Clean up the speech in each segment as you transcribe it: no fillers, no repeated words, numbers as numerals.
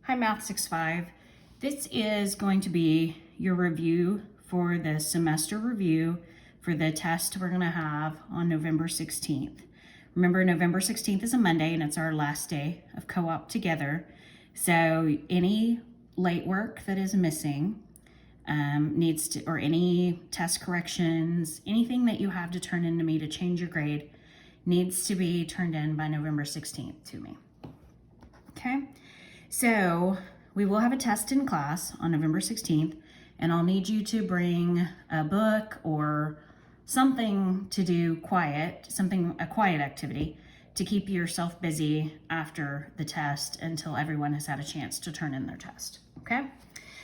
Hi, Math 6-5. This is going to be your review for the semester review for the test we're going to have on November 16th. Remember, November 16th is a Monday and it's our last day of co-op together. So any late work that is missing needs to, or any test corrections, anything that you have to turn in to me to change your grade needs to be turned in by November 16th to me. Okay? So we will have a test in class on November 16th, and I'll need you to bring a book or something to do quiet, a quiet activity to keep yourself busy after the test until everyone has had a chance to turn in their test, okay?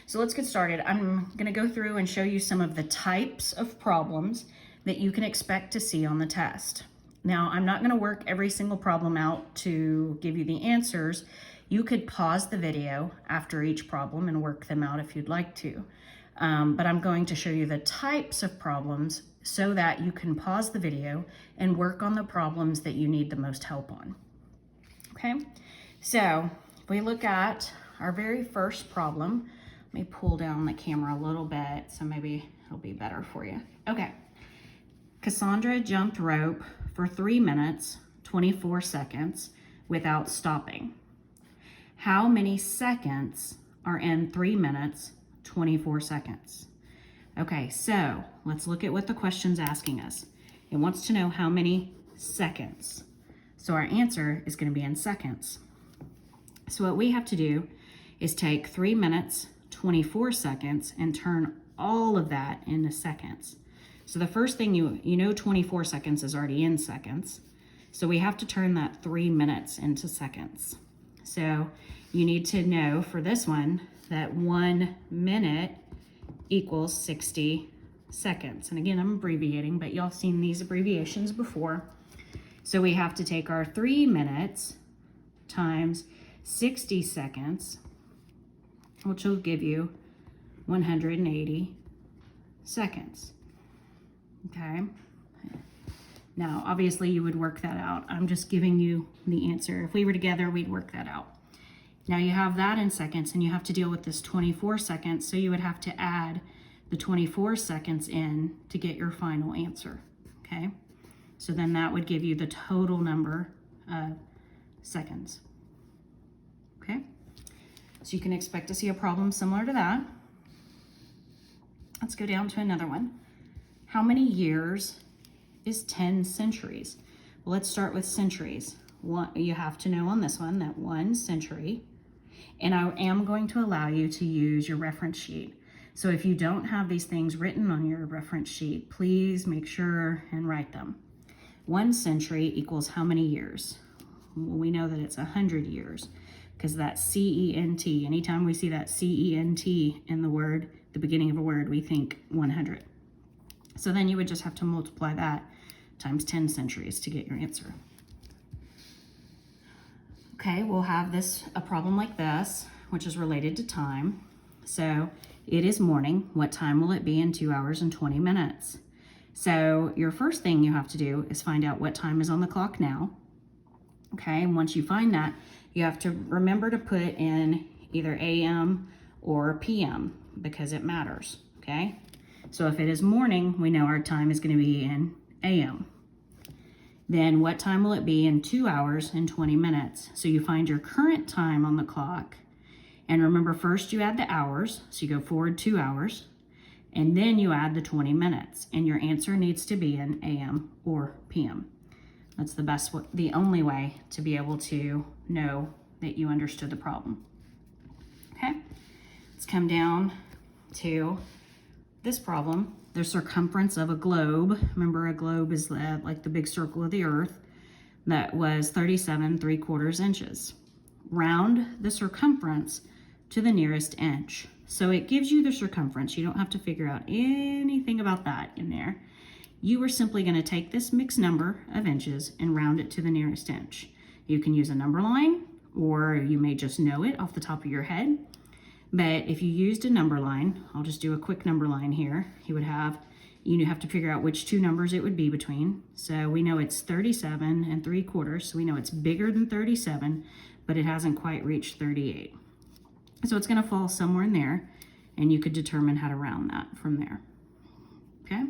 So let's get started. I'm gonna go through and show you some of the types of problems that you can expect to see on the test. Now, I'm not gonna work every single problem out to give you the answers. You could pause the video after each problem and work them out if you'd like to. But I'm going to show you the types of problems so that you can pause the video and work on the problems that you need the most help on. Okay, so if we look at our very first problem, let me pull down the camera a little bit so maybe it'll be better for you. Okay, Cassandra jumped rope for 3 minutes, 24 seconds without stopping. How many seconds are in 3 minutes, 24 seconds? Okay, so let's look at what the question's asking us. It wants to know how many seconds. So our answer is going to be in seconds. So what we have to do is take 3 minutes, 24 seconds and turn all of that into seconds. So the first thing you know 24 seconds is already in seconds. So we have to turn that 3 minutes into seconds. So you need to know for this one that 1 minute equals 60 seconds. And again, I'm abbreviating, but y'all seen these abbreviations before. So we have to take our 3 minutes times 60 seconds, which will give you 180 seconds. Okay. Now, obviously you would work that out. I'm just giving you the answer. If we were together, we'd work that out. Now you have that in seconds and you have to deal with this 24 seconds. So you would have to add the 24 seconds in to get your final answer, okay? So then that would give you the total number of seconds, okay? So you can expect to see a problem similar to that. Let's go down to another one. How many years is 10 centuries? Well, let's start with centuries. You have to know on this one that 1 century, and I am going to allow you to use your reference sheet. So if you don't have these things written on your reference sheet, please make sure and write them. 1 century equals how many years? Well, we know that it's 100 years because that C-E-N-T, anytime we see that C-E-N-T in the word, the beginning of a word, we think 100. So then you would just have to multiply that times 10 centuries to get your answer. Okay, we'll have a problem like this, which is related to time. So it is morning. What time will it be in 2 hours and 20 minutes? So your first thing you have to do is find out what time is on the clock now. Okay, and once you find that, you have to remember to put in either AM or PM because it matters, okay? So if it is morning, we know our time is going to be in AM. Then what time will it be in 2 hours and 20 minutes? So you find your current time on the clock. And remember, first you add the hours. So you go forward 2 hours. And then you add the 20 minutes. And your answer needs to be in AM or PM. That's the only way to be able to know that you understood the problem. Okay, let's come down to this problem. The circumference of a globe, remember a globe is like the big circle of the earth, that was 37 3/4 inches. Round the circumference to the nearest inch. So it gives you the circumference. You don't have to figure out anything about that in there. You are simply going to take this mixed number of inches and round it to the nearest inch. You can use a number line, or you may just know it off the top of your head. But if you used a number line, I'll just do a quick number line here. You have to figure out which two numbers it would be between. So we know it's 37 3/4, so we know it's bigger than 37, but it hasn't quite reached 38. So it's going to fall somewhere in there, and you could determine how to round that from there. Okay?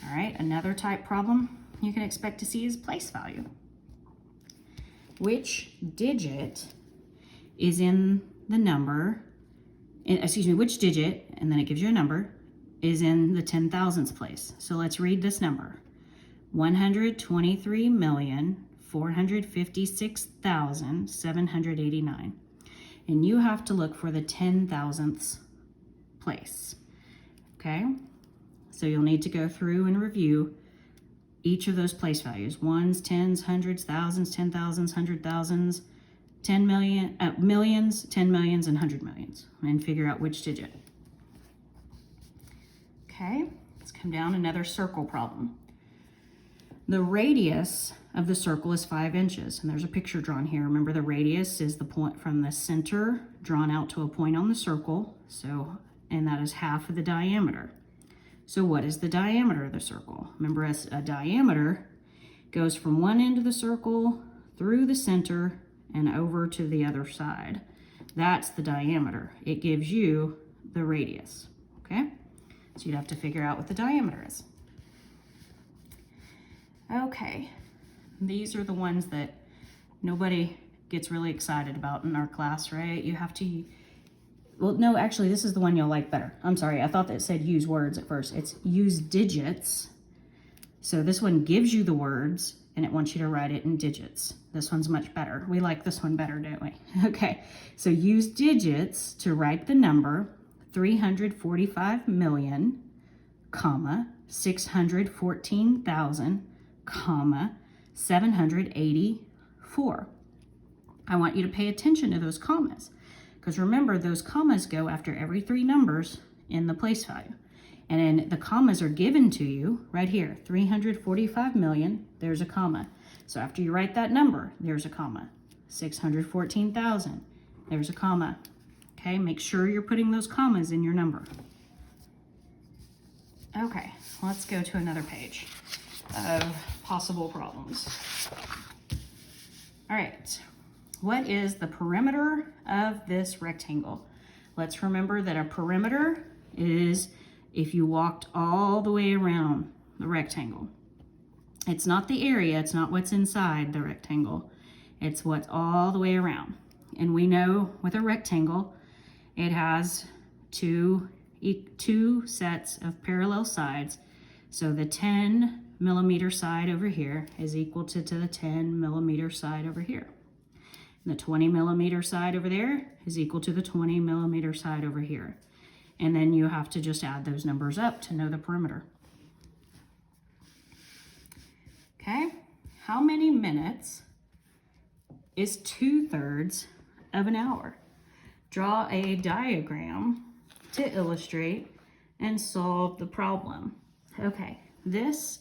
All right, another type problem you can expect to see is place value. Which digit is in the number, which digit, and then it gives you a number, is in the 10,000ths place. So let's read this number. 123,456,789. And you have to look for the 10,000ths place. Okay? So you'll need to go through and review each of those place values. Ones, tens, hundreds, thousands, 10,000s, 100,000s, 10 million, millions, 10 millions, and 100 millions, and figure out which digit. Okay, let's come down another circle problem. The radius of the circle is 5 inches, and there's a picture drawn here. Remember, the radius is the point from the center drawn out to a point on the circle, and that is half of the diameter. So what is the diameter of the circle? Remember, a diameter goes from one end of the circle through the center and over to the other side. That's the diameter. It gives you the radius, okay? So you'd have to figure out what the diameter is. Okay, these are the ones that nobody gets really excited about in our class, right? You have to, well, no, actually, this is the one you'll like better. I'm sorry, I thought that it said use words at first. It's use digits. So this one gives you the words, and it wants you to write it in digits. This one's much better. We like this one better, don't we? Okay, so use digits to write the number 345 million, comma, 614,000, comma, 784. I want you to pay attention to those commas, because remember, those commas go after every 3 numbers in the place value. And then the commas are given to you right here, 345 million, there's a comma. So after you write that number, there's a comma. 614,000, there's a comma. Okay, make sure you're putting those commas in your number. Okay, let's go to another page of possible problems. All right, what is the perimeter of this rectangle? Let's remember that a perimeter is if you walked all the way around the rectangle. It's not the area, it's not what's inside the rectangle, it's what's all the way around. And we know with a rectangle, it has two sets of parallel sides. So the 10 millimeter side over here is equal to the 10 millimeter side over here. And the 20 millimeter side over there is equal to the 20 millimeter side over here. And then you have to just add those numbers up to know the perimeter. Okay, how many minutes is 2/3 of an hour? Draw a diagram to illustrate and solve the problem. Okay, this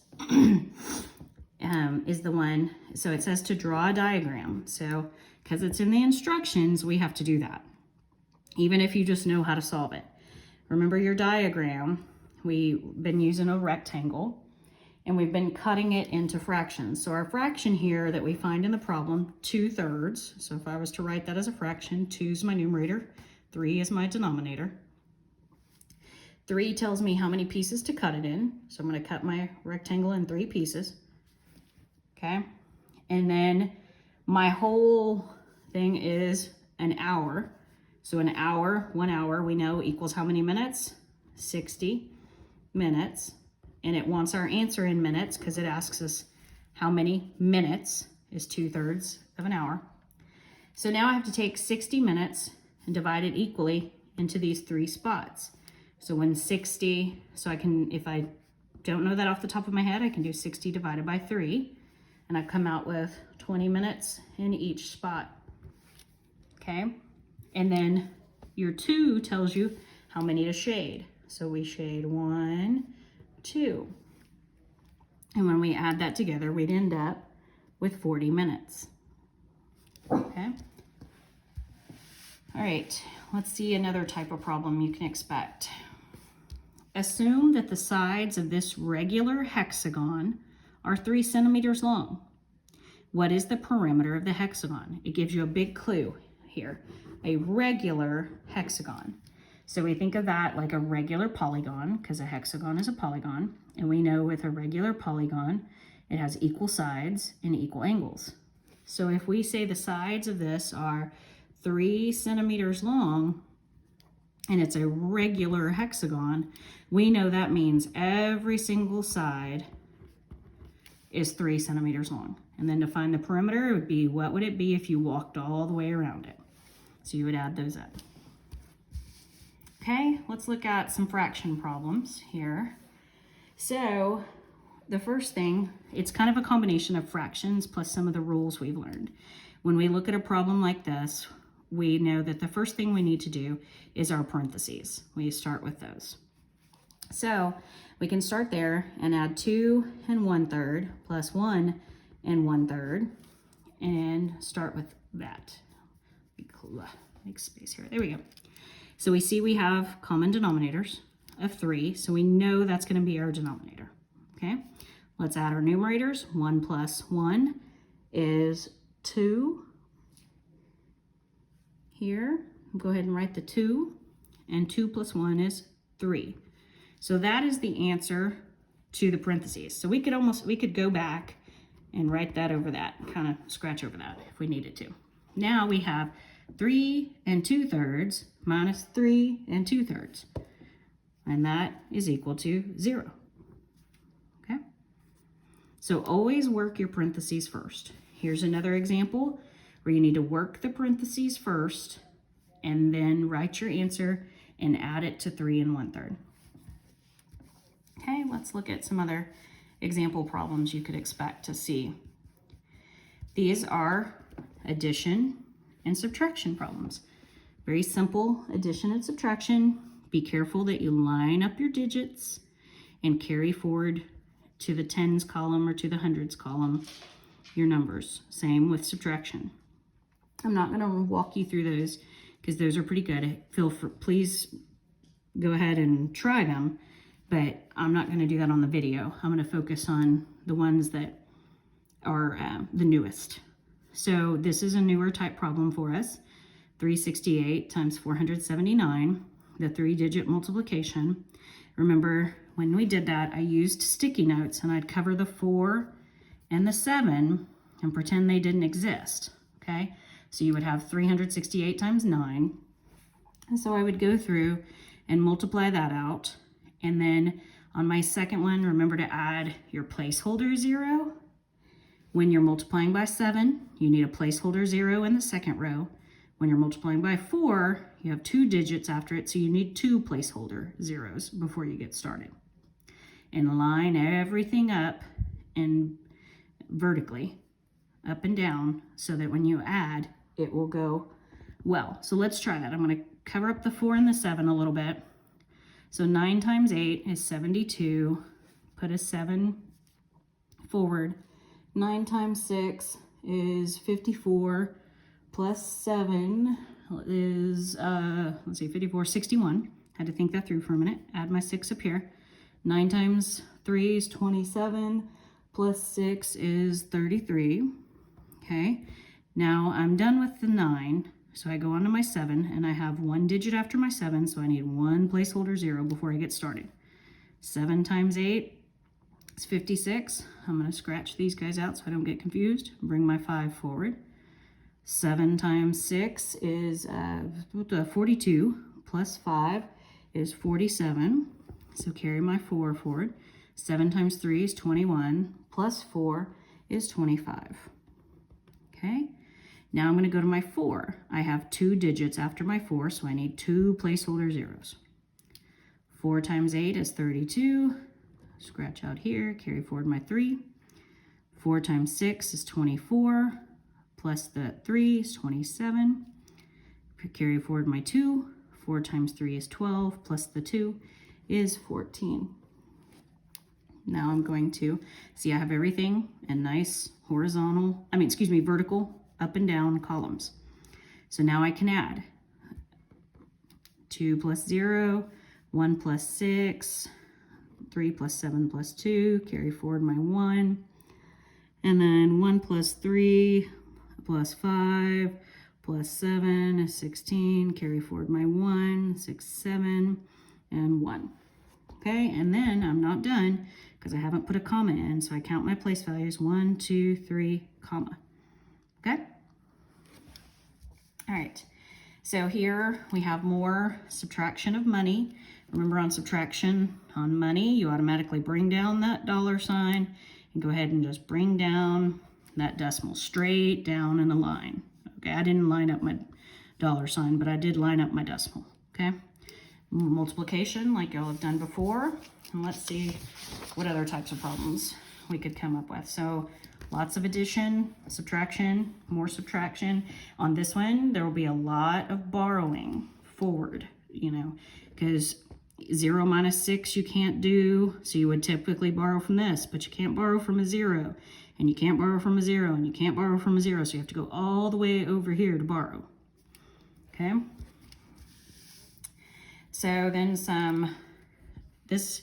is the one, so it says to draw a diagram. So because it's in the instructions, we have to do that, even if you just know how to solve it. Remember your diagram, we've been using a rectangle and we've been cutting it into fractions. So our fraction here that we find in the problem, 2/3. So if I was to write that as a fraction, 2 is my numerator, 3 is my denominator. 3 tells me how many pieces to cut it in. So I'm gonna cut my rectangle in 3 pieces. Okay, and then my whole thing is an hour. So an hour, 1 hour, we know equals how many minutes? 60 minutes. And it wants our answer in minutes because it asks us how many minutes is 2/3 of an hour. So now I have to take 60 minutes and divide it equally into these 3 spots. So when 60, so I can, if I don't know that off the top of my head, I can do 60 divided by 3, and I come out with 20 minutes in each spot. Okay, and then your 2 tells you how many to shade. So we shade 1, 2. And when we add that together, we'd end up with 40 minutes. Okay. All right, let's see another type of problem you can expect. Assume that the sides of this regular hexagon are 3 centimeters long. What is the perimeter of the hexagon? It gives you a big clue. here, a regular hexagon. So we think of that like a regular polygon, because a hexagon is a polygon. And we know with a regular polygon, it has equal sides and equal angles. So if we say the sides of this are 3 centimeters long, and it's a regular hexagon, we know that means every single side is 3 centimeters long. And then to find the perimeter, it would be, what would it be if you walked all the way around it? So you would add those up. Okay, let's look at some fraction problems here. So the first thing, it's kind of a combination of fractions plus some of the rules we've learned. When we look at a problem like this, we know that the first thing we need to do is our parentheses. We start with those. So we can start there and add 2 1/3 plus 1 1/3 and start with that. Make space here. There we go. So we see we have common denominators of 3, so we know that's going to be our denominator. Okay, let's add our numerators. 1 plus 1 is 2. Here, go ahead and write the 2, and 2 plus 1 is 3. So that is the answer to the parentheses. So we could go back and write that over that, kind of scratch over that if we needed to. Now we have 3 2/3 minus 3 2/3, and that is equal to 0. Okay, so always work your parentheses first. Here's another example where you need to work the parentheses first and then write your answer and add it to 3 1/3. Okay, let's look at some other example problems you could expect to see. These are addition and subtraction problems. Very simple addition and subtraction. Be careful that you line up your digits and carry forward to the tens column or to the hundreds column your numbers. Same with subtraction. I'm not going to walk you through those because those are pretty good. Please go ahead and try them, but I'm not going to do that on the video. I'm going to focus on the ones that are the newest. So this is a newer type problem for us. 368 times 479, the 3-digit multiplication. Remember, when we did that, I used sticky notes and I'd cover the 4 and the 7 and pretend they didn't exist, okay? So you would have 368 times 9. And so I would go through and multiply that out. And then on my second one, remember to add your placeholder 0. When you're multiplying by 7, you need a placeholder 0 in the second row. When you're multiplying by 4, you have 2 digits after it, so you need 2 placeholder zeros before you get started. And line everything up and vertically, up and down, so that when you add, it will go well. So let's try that. I'm going to cover up the 4 and the 7 a little bit. So 9 times 8 is 72. Put a 7 forward. 9 times 6 is 54. Plus 7 is, 54, 61. Had to think that through for a minute. Add my 6 up here. 9 times 3 is 27. Plus 6 is 33. Okay. Now I'm done with the 9. So I go on to my 7, and I have 1 digit after my 7, so I need 1 placeholder 0 before I get started. 7 times 8 is 56. I'm going to scratch these guys out so I don't get confused. Bring my 5 forward. 7 times 6 is 42, plus 5 is 47, so carry my 4 forward. 7 times 3 is 21, plus 4 is 25. Okay, now I'm going to go to my 4. I have 2 digits after my 4, so I need 2 placeholder zeros. 4 times 8 is 32, scratch out here, carry forward my 3. 4 times 6 is 24. Plus the 3 is 27. Carry forward my 2. 4 times 3 is 12. Plus the 2 is 14. Now I'm going to see I have everything in nice vertical up and down columns. So now I can add 2 plus 0, 1 plus 6, 3 plus 7 plus 2, carry forward my 1, and then 1 plus 3, plus 5, plus 7 is 16, carry forward my 1, 6, 7, and 1. Okay, and then I'm not done because I haven't put a comma in, so I count my place values, 1, 2, 3, comma. Okay? All right, so here we have more subtraction of money. Remember, on subtraction on money, you automatically bring down that dollar sign and go ahead and just bring down that decimal straight down in a line. Okay, I didn't line up my dollar sign, but I did line up my decimal. Okay, multiplication like y'all have done before. And let's see what other types of problems we could come up with. So lots of addition, subtraction, more subtraction. On this one, there will be a lot of borrowing forward, you know, because 0 minus 6 you can't do, so you would typically borrow from this, but you can't borrow from a 0, and you can't borrow from a 0, and you can't borrow from a 0, so you have to go all the way over here to borrow. Okay? So then this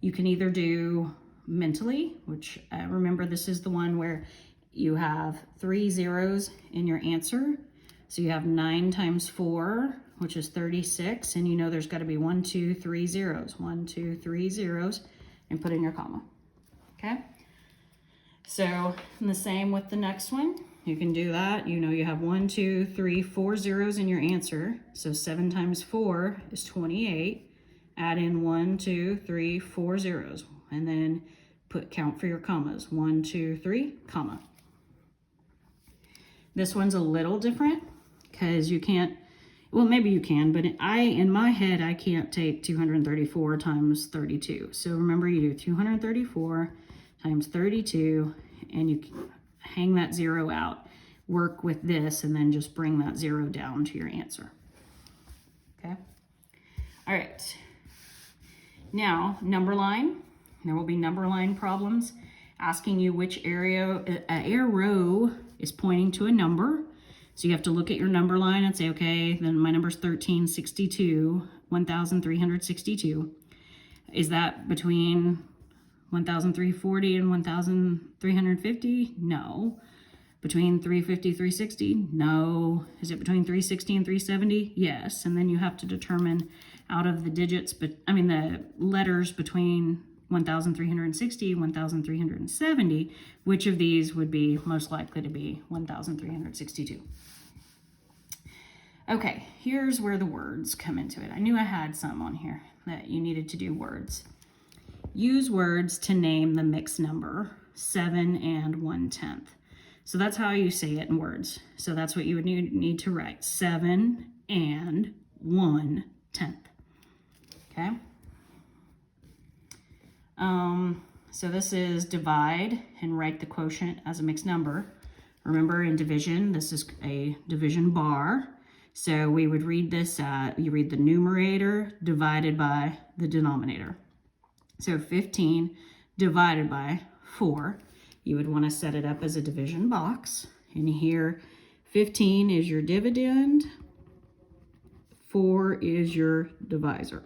you can either do mentally, which remember this is the one where you have 3 zeros in your answer. So you have 9 times 4, which is 36, and you know there's got to be 1, 2, 3 zeros. 1, 2, 3 zeros, and put in your comma. Okay? So, and the same with the next one. You can do that. You know you have 1, 2, 3, 4 zeros in your answer. So 7 times 4 is 28. Add in 1, 2, 3, 4 zeros. And then count for your commas. 1, 2, 3, comma. This one's a little different because you can't, well, maybe you can, but in my head, I can't take 234 times 32. So remember, you do 234 times 32, and you hang that 0 out. Work with this, and then just bring that 0 down to your answer. Okay? All right. Now, number line. There will be number line problems asking you which arrow is pointing to a number. So you have to look at your number line and say, okay, then my number is 1362, 1,362. Is that between 1,340 and 1,350? No. Between 350, 360? No. Is it between 360 and 370? Yes. And then you have to determine out of the digits, the letters between 1,360, 1,370, which of these would be most likely to be 1,362. Okay, here's where the words come into it. I knew I had some on here that you needed to do words. Use words to name the mixed number, 7 and 1/10. So that's how you say it in words. So that's what you would need to write, 7 and 1/10. Okay? So this is divide and write the quotient as a mixed number. Remember, in division, this is a division bar. So we would read this, you read the numerator divided by the denominator. So 15 divided by 4. You would want to set it up as a division box. And here, 15 is your dividend, 4 is your divisor.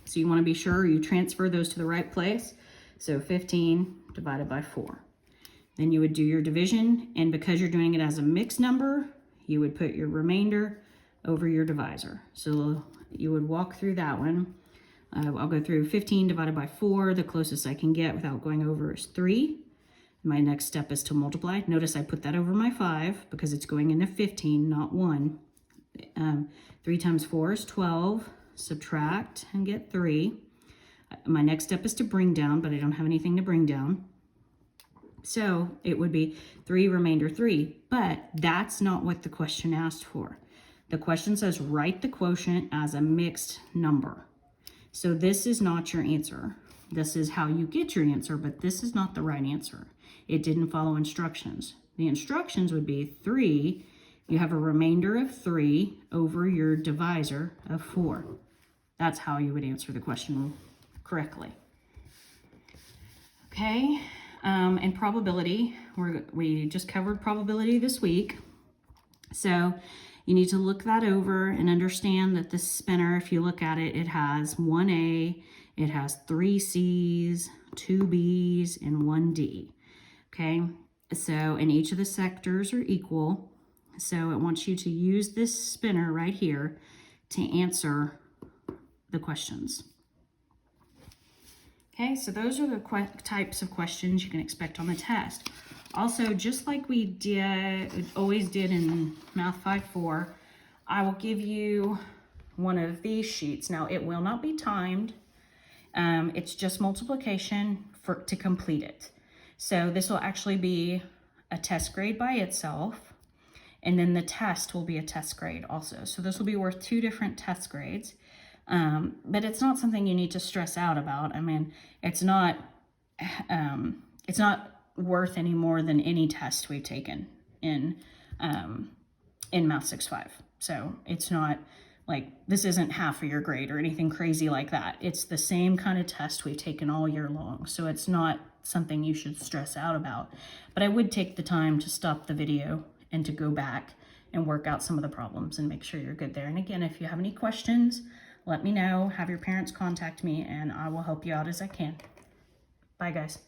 So you want to be sure you transfer those to the right place. So 15 divided by 4. Then you would do your division, and because you're doing it as a mixed number, you would put your remainder over your divisor. So you would walk through that one. I'll go through 15 divided by 4. The closest I can get without going over is 3. My next step is to multiply. Notice I put that over my 5 because it's going into 15, not 1. 3 times 4 is 12. Subtract and get 3. My next step is to bring down, but I don't have anything to bring down. So it would be 3 remainder 3, but that's not what the question asked for. The question says write the quotient as a mixed number. So this is not your answer. This is how you get your answer, but this is not the right answer. It didn't follow instructions. The instructions would be 3, you have a remainder of 3 over your divisor of 4. That's how you would answer the question correctly. Okay, and probability, we just covered probability this week. So you need to look that over and understand that this spinner, if you look at it, it has 1A, it has 3 C's, 2 B's, and 1 D. Okay, So, and each of the sectors are equal. So it wants you to use this spinner right here to answer the questions. Okay, so those are the types of questions you can expect on the test. Also, just like we always did in Math 5-4, I will give you one of these sheets. Now, it will not be timed. It's just multiplication to complete it. So this will actually be a test grade by itself, and then the test will be a test grade also. So this will be worth 2 different test grades. But it's not something you need to stress out about. I mean, it's not worth any more than any test we've taken in Math 6-5. So it's not like, this isn't half of your grade or anything crazy like that. It's the same kind of test we've taken all year long. So it's not something you should stress out about. But I would take the time to stop the video and to go back and work out some of the problems and make sure you're good there. And again, if you have any questions, let me know. Have your parents contact me and I will help you out as I can. Bye, guys.